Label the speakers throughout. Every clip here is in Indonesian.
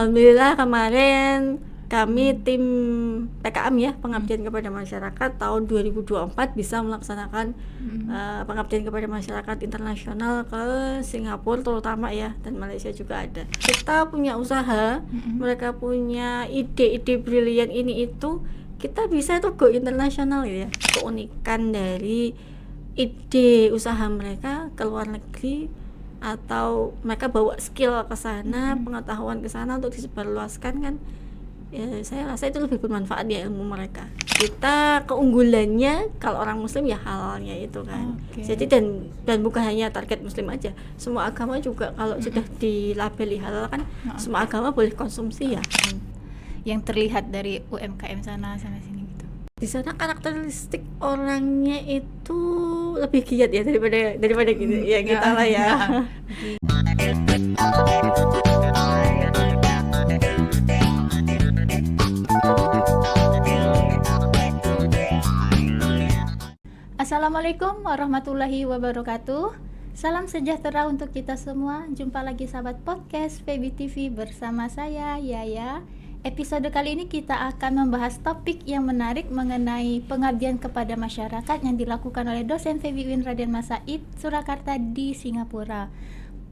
Speaker 1: Alhamdulillah kemarin kami tim PKM ya, pengabdian kepada masyarakat tahun 2024 bisa melaksanakan pengabdian kepada masyarakat internasional ke Singapura terutama ya, dan Malaysia juga ada. Kita punya usaha, mereka punya ide-ide brilian ini itu, kita bisa tuh go internasional ya. Keunikan dari ide usaha mereka ke luar negeri, atau mereka bawa skill ke sana, pengetahuan ke sana untuk disebarluaskan kan. Ya, saya rasa itu lebih bermanfaat ya ilmu mereka. Kita keunggulannya kalau orang muslim ya halalnya itu kan. Jadi dan bukan hanya target muslim aja, semua agama juga kalau sudah dilabeli halal kan, semua agama boleh konsumsi ya.
Speaker 2: Yang terlihat dari UMKM sana sini gitu.
Speaker 1: Di sana karakteristik orangnya itu lebih giat ya daripada gitu ya kita lah ya.
Speaker 2: Assalamualaikum warahmatullahi wabarakatuh. Salam sejahtera untuk kita semua. Jumpa lagi sahabat podcast Febi TV bersama saya Yaya. Episode kali ini kita akan membahas topik yang menarik mengenai pengabdian kepada masyarakat yang dilakukan oleh dosen Febi Win Raden Masaid Surakarta di Singapura.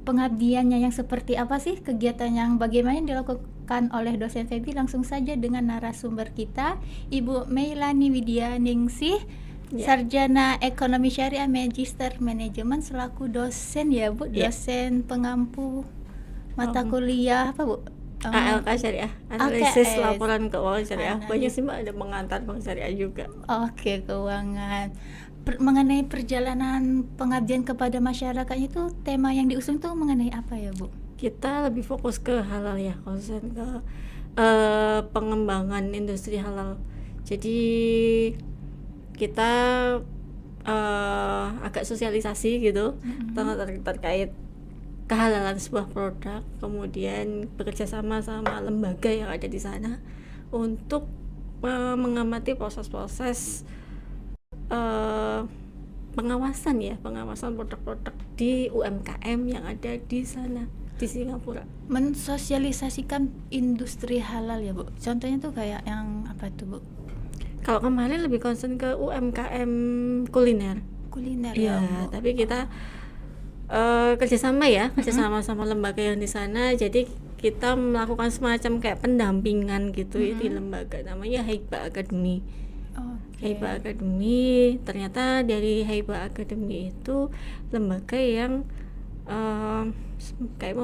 Speaker 2: Pengabdiannya yang seperti apa sih? Kegiatan yang bagaimana yang dilakukan oleh dosen Febi? Langsung saja dengan narasumber kita, Ibu Meilani Widya Ningsih, Sarjana Ekonomi Syariah Magister Manajemen selaku dosen ya Bu, dosen pengampu mata kuliah apa Bu?
Speaker 1: ALK Syariah, analisis laporan keuangan syariah. Banyak sih Mbak, ada pengantar bank syariah juga.
Speaker 2: Oke, keuangan. Mengenai perjalanan pengabdian kepada masyarakat itu, tema yang diusung tuh mengenai apa ya Bu?
Speaker 1: Kita lebih fokus ke halal ya, konsen ke pengembangan industri halal. Jadi kita agak sosialisasi gitu terkait kehalalan sebuah produk, kemudian bekerja sama lembaga yang ada di sana untuk mengamati proses-proses pengawasan produk-produk di UMKM yang ada di sana di Singapura.
Speaker 2: Mensosialisasikan industri halal ya Bu. Contohnya tuh kayak yang apa tuh Bu?
Speaker 1: Kalau kemarin lebih concern ke UMKM kuliner ya, tapi kita kerjasama sama lembaga yang di sana. Jadi kita melakukan semacam kayak pendampingan gitu di lembaga, namanya Haiba Academy. Haiba Academy, ternyata dari Haiba Academy itu lembaga yang kayak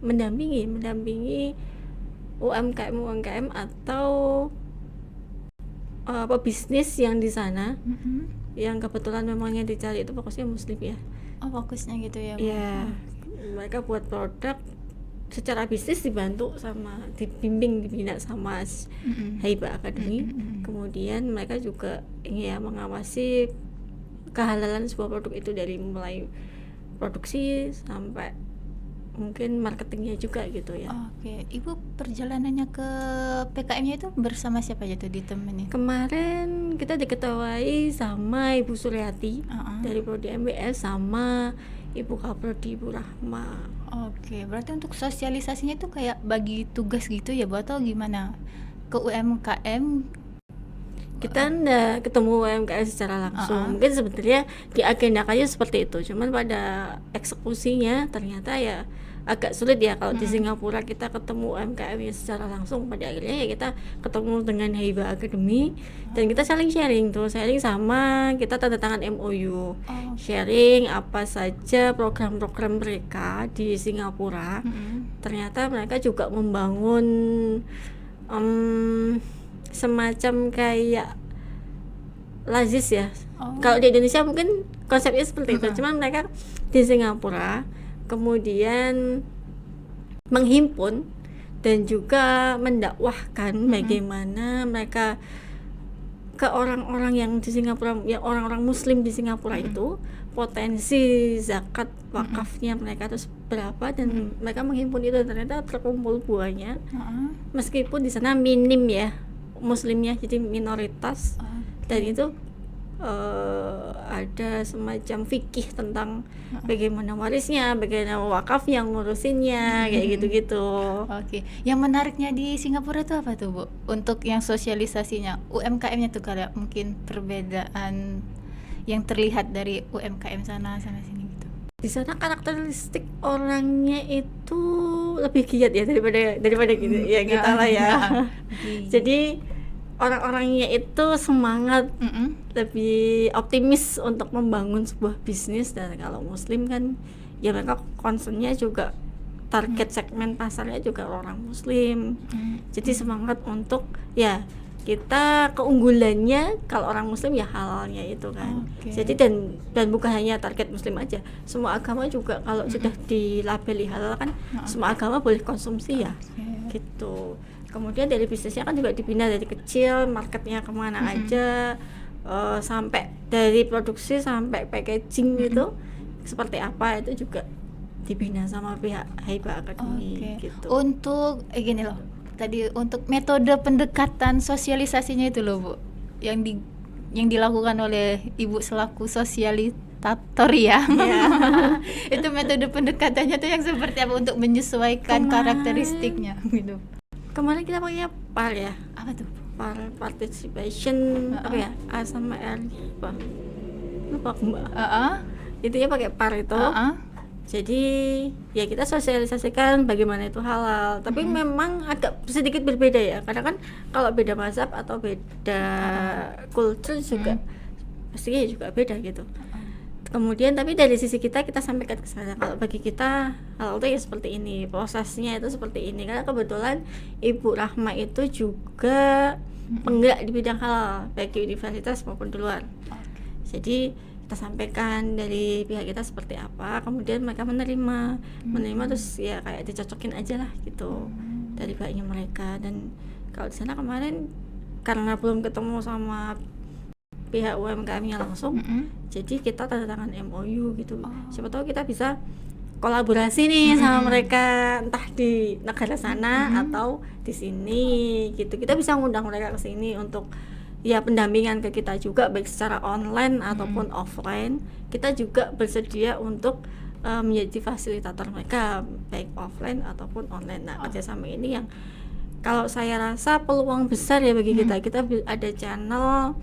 Speaker 1: mendampingi UMKM atau pebisnis yang di sana, yang kebetulan memang yang dicari itu fokusnya muslim ya.
Speaker 2: Fokusnya gitu ya Bu.
Speaker 1: Ya, mereka buat produk secara bisnis dibimbing dibina sama Haiba Academy. Kemudian mereka juga mengawasi kehalalan sebuah produk itu dari mulai produksi sampai mungkin marketingnya juga gitu ya.
Speaker 2: Oke, Ibu perjalanannya ke PKM-nya itu bersama siapa aja tuh ditemenin?
Speaker 1: Kemarin kita diketuai sama Ibu Suryati dari Prodi MBS sama Ibu Kaprodi Ibu Rahma.
Speaker 2: Oke, berarti untuk sosialisasinya itu kayak bagi tugas gitu ya Bu, atau gimana? Ke UMKM
Speaker 1: kita nggak ketemu UMKM secara langsung. Mungkin sebenarnya diagendakannya seperti itu, cuman pada eksekusinya ternyata ya agak sulit ya. Kalau di Singapura kita ketemu UMKM ya secara langsung, pada akhirnya ya kita ketemu dengan Haiba Academy dan kita saling sharing sama, kita tanda tangan MOU. Sharing apa saja program-program mereka di Singapura. Ternyata mereka juga membangun semacam kayak lazis ya. Kalau di Indonesia mungkin konsepnya seperti itu, cuman mereka di Singapura kemudian menghimpun dan juga mendakwahkan bagaimana mereka ke orang-orang yang di Singapura, yang orang-orang muslim di Singapura itu potensi zakat wakafnya mereka terus berapa, dan mereka menghimpun itu. Ternyata terkumpul buahnya, meskipun di sana minim ya muslimnya, jadi minoritas, dan itu ada semacam fikih tentang bagaimana warisnya, bagaimana wakafnya ngurusinnya, kayak gitu-gitu.
Speaker 2: Oke, yang menariknya di Singapura itu apa tuh Bu? Untuk yang sosialisasinya UMKM-nya tuh kayak mungkin perbedaan yang terlihat dari UMKM sana sini gitu.
Speaker 1: Di sana karakteristik orangnya itu lebih giat ya daripada gitu ya kita lah ya. Jadi orang-orangnya itu semangat, lebih optimis untuk membangun sebuah bisnis. Dan kalau muslim kan ya mereka concernnya juga target segmen pasarnya juga orang muslim. Jadi semangat untuk ya kita keunggulannya kalau orang muslim ya halalnya itu kan. Jadi dan bukan hanya target muslim aja, semua agama juga kalau sudah dilabeli halal kan semua agama boleh konsumsi ya gitu. Kemudian dari bisnisnya kan juga dibina dari kecil, marketnya kemana aja, sampai dari produksi sampai packaging gitu seperti apa itu juga dibina sama pihak Haiba Academy gitu.
Speaker 2: Untuk gini loh, tadi untuk metode pendekatan sosialisasinya itu loh Bu, yang dilakukan oleh Ibu selaku sosialitator ya. Itu metode pendekatannya tuh yang seperti apa untuk menyesuaikan karakteristiknya gitu.
Speaker 1: Kemarin kita pakai PAR ya.
Speaker 2: Apa tuh?
Speaker 1: PAR participation apa ya? A sama R apa? Lupa aku Mbak. Itu ya pakai PAR itu. Jadi ya kita sosialisasikan bagaimana itu halal. Tapi memang agak sedikit berbeda ya. Karena kan kalau beda mazhab atau beda culture juga pastinya juga beda gitu. Kemudian tapi dari sisi kita sampaikan ke sana kalau bagi kita halal itu ya seperti ini, prosesnya itu seperti ini. Karena kebetulan Ibu Rahma itu juga penggerak di bidang halal baik di universitas maupun di luar. Jadi kita sampaikan dari pihak kita seperti apa, kemudian mereka menerima terus ya kayak dicocokin aja lah gitu dari pihaknya mereka. Dan kalau di sana kemarin karena belum ketemu sama pihak UMKM-nya langsung, jadi kita tanda tangan MOU gitu. Siapa tahu kita bisa kolaborasi nih sama mereka, entah di negara sana atau di sini gitu. Kita bisa ngundang mereka ke sini untuk ya pendampingan ke kita juga baik secara online ataupun offline. Kita juga bersedia untuk menjadi fasilitator mereka baik offline ataupun online. Nah, kerjasama ini yang kalau saya rasa peluang besar ya bagi kita. Kita ada channel.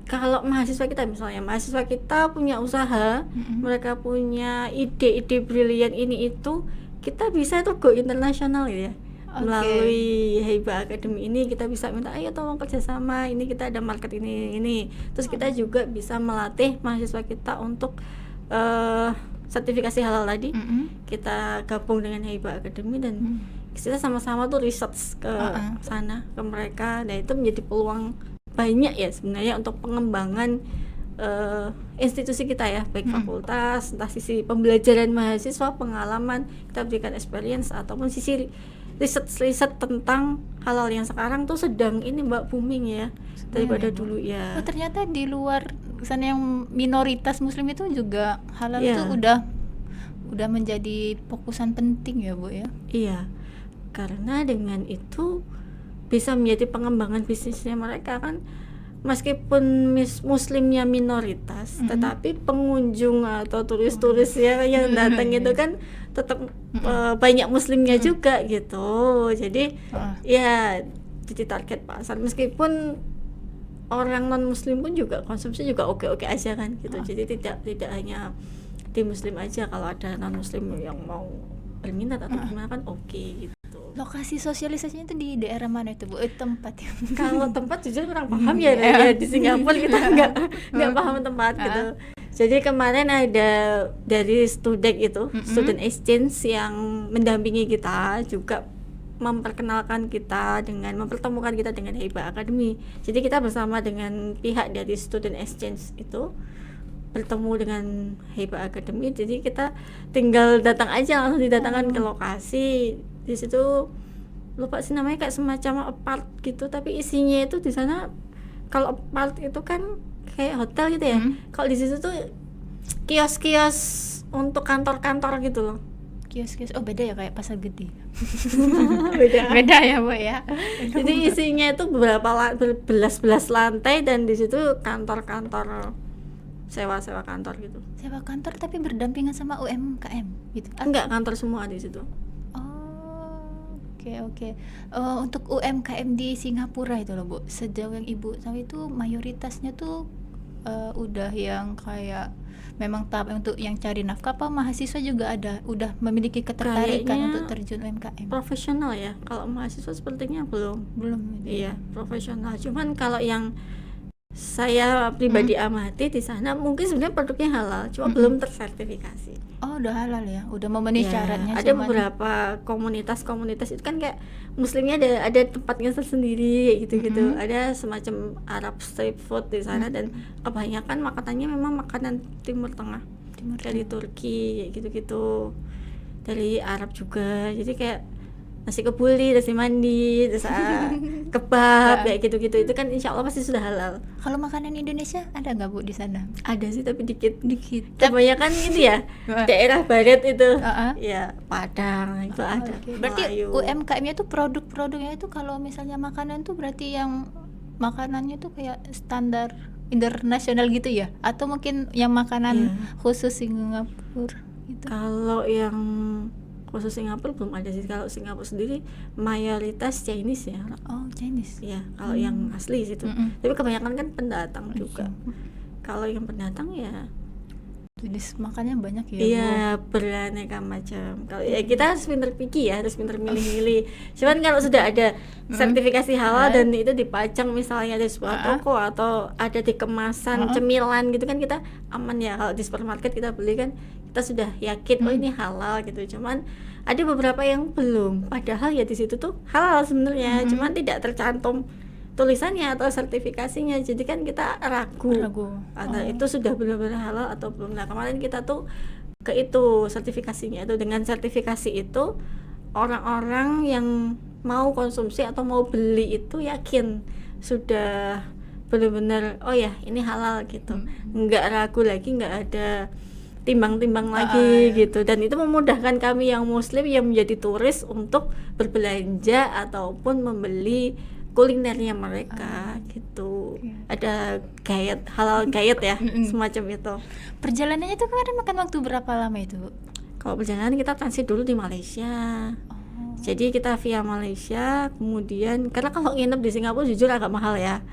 Speaker 1: Kalau mahasiswa kita punya usaha, mereka punya ide-ide brilian ini itu, kita bisa tuh go internasional ya. Melalui Haiba Academy ini kita bisa minta ayo tolong kerjasama, ini kita ada market ini. Terus kita juga bisa melatih mahasiswa kita untuk sertifikasi halal tadi. Kita gabung dengan Haiba Academy dan kita sama-sama tuh research ke sana ke mereka. Dan itu menjadi peluang banyak ya sebenarnya untuk pengembangan institusi kita ya, baik fakultas, entah sisi pembelajaran mahasiswa, pengalaman kita berikan experience, ataupun sisi riset tentang halal yang sekarang tuh sedang ini Mbak booming ya daripada dulu ya.
Speaker 2: Ternyata di luar sana yang minoritas muslim itu juga halal itu udah menjadi fokusan penting ya Bu ya.
Speaker 1: Iya, karena dengan itu bisa menjadi pengembangan bisnisnya mereka kan, meskipun muslimnya minoritas, tetapi pengunjung atau turis-turis yang datang itu kan tetap banyak muslimnya juga gitu. Jadi ya jadi target pasar, meskipun orang non muslim pun juga konsumsi juga oke-oke aja kan gitu. Jadi tidak hanya di muslim aja, kalau ada non muslim yang mau berminat atau gimana kan oke gitu.
Speaker 2: Lokasi sosialisasinya itu di daerah mana itu Bu? Tempat yang
Speaker 1: kalau tempat jujur kurang paham ya di Singapura kita nggak paham tempat gitu. Jadi kemarin ada dari Studek itu student exchange yang mendampingi kita, juga memperkenalkan kita mempertemukan kita dengan Haiba Academy. Jadi kita bersama dengan pihak dari student exchange itu bertemu dengan Haiba Academy. Jadi kita tinggal datang aja, langsung didatangkan ke lokasi. Di situ lupa sih namanya, kayak semacam apart gitu, tapi isinya itu di sana kalau apart itu kan kayak hotel gitu ya. Kalau di situ tuh kios-kios untuk kantor-kantor gitu loh.
Speaker 2: kios-kios. Oh beda ya kayak pasar gede.
Speaker 1: Beda.
Speaker 2: Beda ya Bu ya.
Speaker 1: Jadi isinya itu berbelas-belas lantai dan di situ kantor-kantor, sewa kantor gitu.
Speaker 2: Sewa kantor tapi berdampingan sama UMKM gitu.
Speaker 1: Enggak, kantor semua di situ.
Speaker 2: Oh, oke. Untuk UMKM di Singapura itu loh Bu, sejauh yang Ibu tahu itu mayoritasnya tuh udah yang kayak memang tahap untuk yang cari nafkah, apa mahasiswa juga udah memiliki ketertarikan
Speaker 1: Kayaknya
Speaker 2: untuk terjun UMKM?
Speaker 1: Profesional ya. Kalau mahasiswa sepertinya belum. Iya, profesional. Cuman kalau yang saya pribadi amati di sana mungkin sebenarnya produknya halal, cuma belum tersertifikasi.
Speaker 2: Oh, udah halal ya, udah memenuhi
Speaker 1: Ya,
Speaker 2: syaratnya.
Speaker 1: ada
Speaker 2: cuman
Speaker 1: beberapa komunitas itu kan kayak muslimnya ada tempatnya tersendiri gitu-gitu. Ada semacam Arab street food di sana dan kebanyakan makanannya memang makanan Timur Tengah. Dari Turki gitu-gitu. Dari Arab juga. Jadi kayak nasi kebuli, nasi mandi, terus kebab kayak gitu-gitu. Itu kan insya Allah pasti sudah halal.
Speaker 2: kalau makanan Indonesia ada nggak Bu di sana?
Speaker 1: Ada sih tapi dikit.
Speaker 2: Dikit.
Speaker 1: Kebanyakan gitu ya daerah barat itu.
Speaker 2: Uh-uh.
Speaker 1: Ya Padang itu ada.
Speaker 2: Oke. Berarti
Speaker 1: Melayu.
Speaker 2: UMKM-nya tuh produk-produknya itu kalau misalnya makanan tuh berarti yang makanannya tuh kayak standar internasional gitu ya? Atau mungkin yang makanan khusus Singapura gitu?
Speaker 1: Kalau yang khusus Singapura belum ada sih. Kalau Singapura sendiri mayoritas Chinese ya.
Speaker 2: Oh, Chinese.
Speaker 1: Ya, kalau yang asli situ. Tapi kebanyakan kan pendatang juga. Kalau yang pendatang ya
Speaker 2: Jenis makannya banyak ya.
Speaker 1: iya, beraneka macam. Kalau ya kita harus pinter pikir ya, harus pinter milih-milih. Cuman kalau sudah ada sertifikasi halal dan itu dipajang misalnya di sebuah toko atau ada di kemasan cemilan gitu kan kita aman ya. Kalau di supermarket kita beli kan kita sudah yakin oh ini halal gitu. Cuman ada beberapa yang belum. Padahal ya di situ tuh halal sebenarnya, cuman tidak tercantum tulisannya atau sertifikasinya, jadi kan kita ragu. Atau itu sudah benar-benar halal atau belum. Nah kemarin kita tuh ke itu sertifikasinya itu, dengan sertifikasi itu orang-orang yang mau konsumsi atau mau beli itu yakin sudah benar-benar oh ya ini halal gitu, nggak ragu lagi, nggak ada timbang-timbang lagi gitu. Dan itu memudahkan kami yang muslim yang menjadi turis untuk berbelanja ataupun membeli kulinernya mereka gitu. Ada guide, halal guide ya, semacam itu.
Speaker 2: Perjalanannya tuh kemarin makan waktu berapa lama itu, Bu?
Speaker 1: Kalau perjalanan kita transit dulu di Malaysia. Jadi kita via Malaysia, kemudian karena kalau nginep di Singapura jujur agak mahal ya.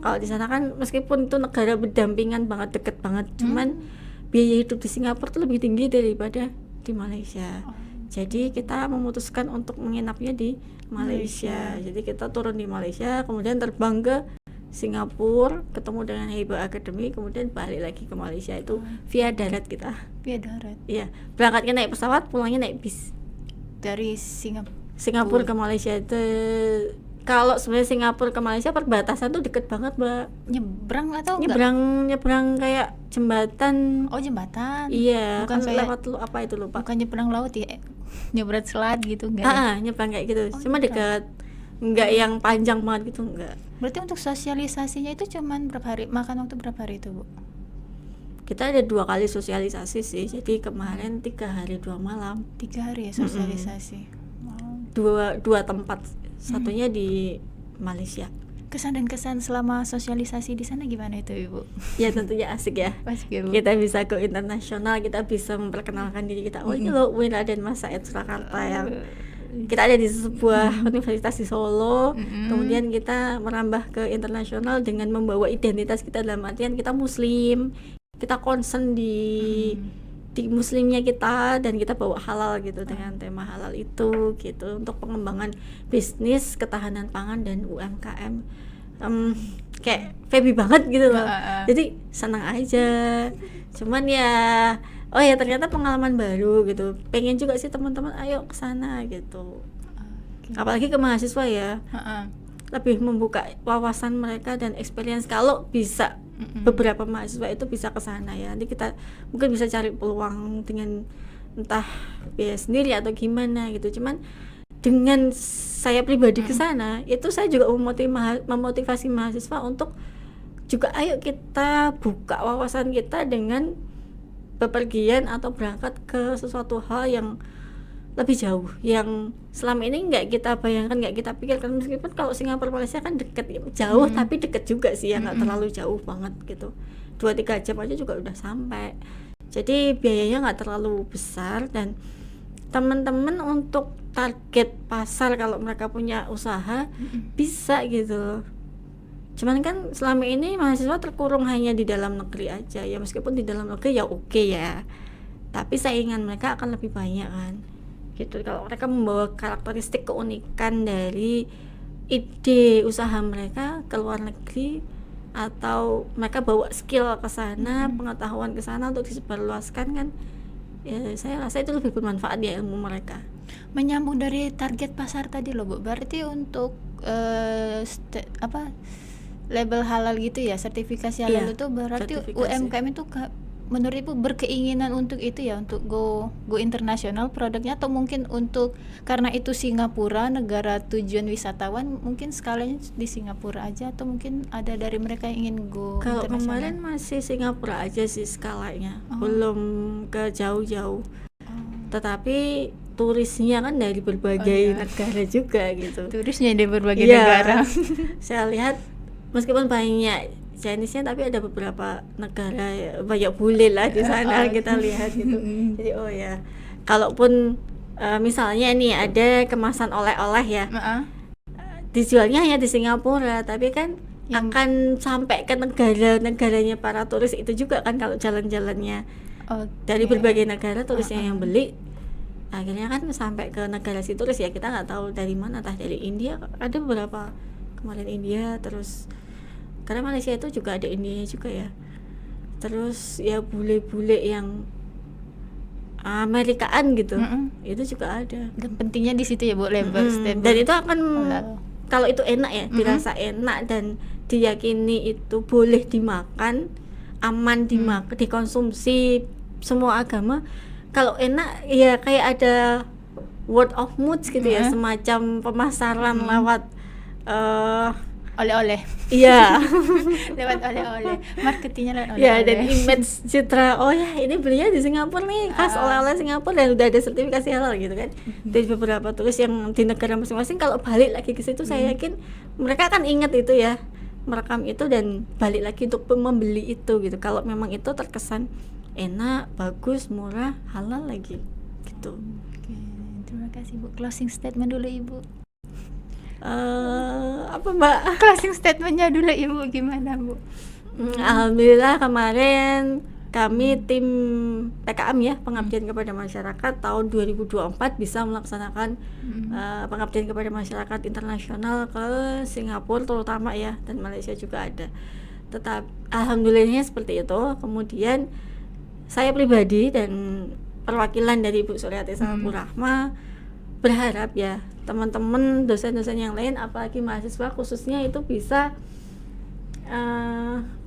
Speaker 1: Kalau di sana kan meskipun itu negara berdampingan banget, deket banget, cuman biaya hidup di Singapura tuh lebih tinggi daripada di Malaysia. Jadi kita memutuskan untuk menginapnya di Malaysia. Jadi kita turun di Malaysia, kemudian terbang ke Singapura, ketemu dengan Hibah Academy, kemudian balik lagi ke Malaysia. Itu via darat kita.
Speaker 2: Via darat.
Speaker 1: Iya, berangkatnya naik pesawat, pulangnya naik bis.
Speaker 2: Dari
Speaker 1: Singapura ke Malaysia itu, kalau sebenarnya Singapura ke Malaysia perbatasan tuh deket banget, Mbak.
Speaker 2: Nyebrang atau enggak?
Speaker 1: Nyebrang kayak jembatan.
Speaker 2: Oh, jembatan.
Speaker 1: Iya,
Speaker 2: bukan
Speaker 1: kan
Speaker 2: kayak
Speaker 1: lewat apa itu lupa.
Speaker 2: Bukan nyebrang laut ya. Nyebrang selat gitu enggak? Ya?
Speaker 1: Nyebrang kayak gitu. Cuma dekat. Enggak yang panjang banget gitu, enggak.
Speaker 2: Berarti untuk sosialisasinya itu cuman berapa hari? Makan waktu berapa hari itu, Bu?
Speaker 1: Kita ada 2 kali sosialisasi sih. Jadi kemarin 3 hari 2 malam.
Speaker 2: 3 hari ya sosialisasi.
Speaker 1: Dua tempat. Satunya di Malaysia.
Speaker 2: Kesan dan kesan selama sosialisasi di sana gimana itu, Ibu?
Speaker 1: Ya tentunya asik ya.
Speaker 2: Asik ya, Bu.
Speaker 1: Kita bisa go internasional, kita bisa memperkenalkan diri kita. Oh ini loh Win Raden Mas Said Surakarta yang kita ada di sebuah universitas di Solo. Kemudian kita merambah ke internasional dengan membawa identitas kita, dalam artian kita muslim, kita concern di muslimnya kita, dan kita bawa halal gitu dengan tema halal itu gitu untuk pengembangan bisnis, ketahanan pangan dan UMKM. Kayak Feby banget gitu loh. Jadi senang aja. Cuman ya oh ya ternyata pengalaman baru gitu. Pengen juga sih teman-teman ayo ke sana gitu. Apalagi ke mahasiswa ya. Lebih membuka wawasan mereka dan experience kalau bisa. Beberapa mahasiswa itu bisa ke sana ya. Nanti kita mungkin bisa cari peluang dengan entah biaya sendiri atau gimana gitu. Cuman dengan saya pribadi ke sana, itu saya juga memotivasi mahasiswa untuk juga ayo kita buka wawasan kita dengan bepergian atau berangkat ke sesuatu hal yang lebih jauh yang selama ini nggak kita bayangkan, nggak kita pikirkan. Meskipun kalau Singapura Malaysia kan deket ya, jauh tapi deket juga sih ya, nggak terlalu jauh banget gitu, 2-3 jam aja juga udah sampai. Jadi biayanya nggak terlalu besar, dan teman-teman untuk target pasar kalau mereka punya usaha bisa gitu. Cuman kan selama ini mahasiswa terkurung hanya di dalam negeri aja ya, meskipun di dalam negeri ya oke ya, tapi saingan mereka akan lebih banyak kan gitu. Kalau mereka membawa karakteristik keunikan dari ide usaha mereka ke luar negeri, atau mereka bawa skill ke sana, pengetahuan ke sana untuk disebarluaskan kan, ya saya rasa itu lebih bermanfaat ya ilmu mereka.
Speaker 2: Menyambung dari target pasar tadi loh Bu, berarti untuk label halal gitu ya, sertifikasi halal itu berarti
Speaker 1: sertifikasi.
Speaker 2: UMKM itu menurut Ibu berkeinginan untuk itu ya, untuk go internasional produknya, atau mungkin untuk karena itu Singapura negara tujuan wisatawan, mungkin skalanya di Singapura aja, atau mungkin ada dari mereka yang ingin go
Speaker 1: Kalau
Speaker 2: internasional?
Speaker 1: kemarin masih Singapura aja sih skalanya, belum ke jauh-jauh. Tetapi turisnya kan dari berbagai negara juga gitu.
Speaker 2: Turisnya dari berbagai
Speaker 1: Iya.
Speaker 2: negara.
Speaker 1: Saya lihat meskipun banyak Chinese-nya, tapi ada beberapa negara ya, banyak bule lah di sana kita lihat gitu. Jadi oh ya, kalaupun misalnya nih ada kemasan oleh-oleh ya, dijualnya hanya di Singapura, tapi kan akan sampai ke negara-negaranya para turis itu juga kan, kalau jalan-jalannya dari berbagai negara turisnya yang beli, akhirnya kan sampai ke negara si turis ya, kita nggak tahu dari mana, entah dari India, ada beberapa kemarin India, terus karena Malaysia itu juga ada Indianya juga ya, terus ya bule-bule yang Amerikaan gitu, itu juga ada.
Speaker 2: Dan pentingnya di situ ya Bu, label stable.
Speaker 1: Dan itu akan
Speaker 2: halal.
Speaker 1: Kalau itu enak ya, dirasa enak dan diyakini itu boleh dimakan, aman dimakan, dikonsumsi semua agama. Kalau enak ya kayak ada word of mouth gitu ya, semacam pemasaran lewat
Speaker 2: oleh-oleh.
Speaker 1: iya
Speaker 2: Lewat oleh-oleh, marketingnya lewat
Speaker 1: ya,
Speaker 2: oleh-oleh.
Speaker 1: dan image citra, oh ya ini belinya di Singapura nih, khas oleh-oleh Singapura, dan udah ada sertifikasi halal gitu kan. Dari beberapa turis yang di negara masing-masing, kalau balik lagi ke situ saya yakin mereka akan ingat itu ya, merekam itu dan balik lagi untuk membeli itu gitu, kalau memang itu terkesan enak, bagus, murah, halal lagi gitu.
Speaker 2: Oke, terima kasih Bu. Closing statement dulu Ibu.
Speaker 1: Apa Mbak?
Speaker 2: Closing statementnya dulu Ibu, gimana Bu?
Speaker 1: Alhamdulillah kemarin kami tim PKM ya, pengabdian kepada masyarakat tahun 2024 bisa melaksanakan pengabdian kepada masyarakat internasional ke Singapura terutama ya, dan Malaysia juga ada. Tetap alhamdulillahnya seperti itu. Kemudian saya pribadi dan perwakilan dari Ibu Suryati Samapul Rahma berharap ya teman-teman dosen-dosen yang lain, apalagi mahasiswa khususnya, itu bisa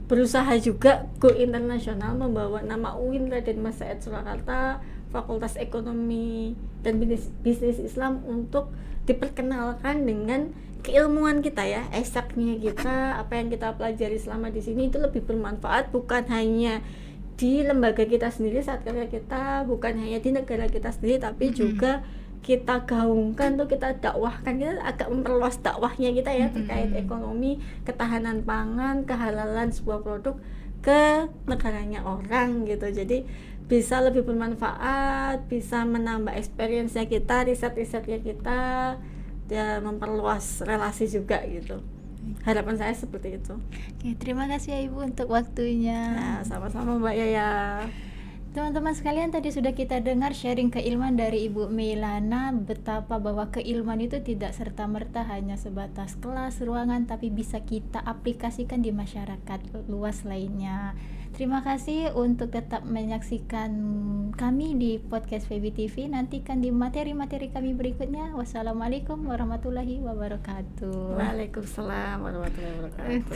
Speaker 1: berusaha juga go internasional, membawa nama UIN Raden Mas Said Surakarta, Fakultas Ekonomi dan Bisnis Islam, untuk diperkenalkan dengan keilmuan kita ya, esaknya kita, apa yang kita pelajari selama di sini itu lebih bermanfaat, bukan hanya di lembaga kita sendiri saat kerja kita, bukan hanya di negara kita sendiri, tapi juga kita gaungkan tuh, kita dakwahkan, kita agak memperluas dakwahnya kita ya, terkait ekonomi, ketahanan pangan, kehalalan sebuah produk ke negaranya orang gitu. Jadi bisa lebih bermanfaat, bisa menambah experience-nya kita, riset-risetnya kita, dan memperluas relasi juga gitu. Harapan saya seperti itu.
Speaker 2: Oke, terima kasih ya Ibu untuk waktunya.
Speaker 1: Nah, sama-sama Mbak Yaya.
Speaker 2: Teman-teman sekalian, tadi sudah kita dengar sharing keilmuan dari Ibu Meilana, betapa bahwa keilmuan itu tidak serta-merta hanya sebatas kelas, ruangan, tapi bisa kita aplikasikan di masyarakat luas lainnya. Terima kasih untuk tetap menyaksikan kami di podcast Febi TV. Nantikan di materi-materi kami berikutnya. Wassalamualaikum warahmatullahi wabarakatuh.
Speaker 1: Waalaikumsalam warahmatullahi wabarakatuh.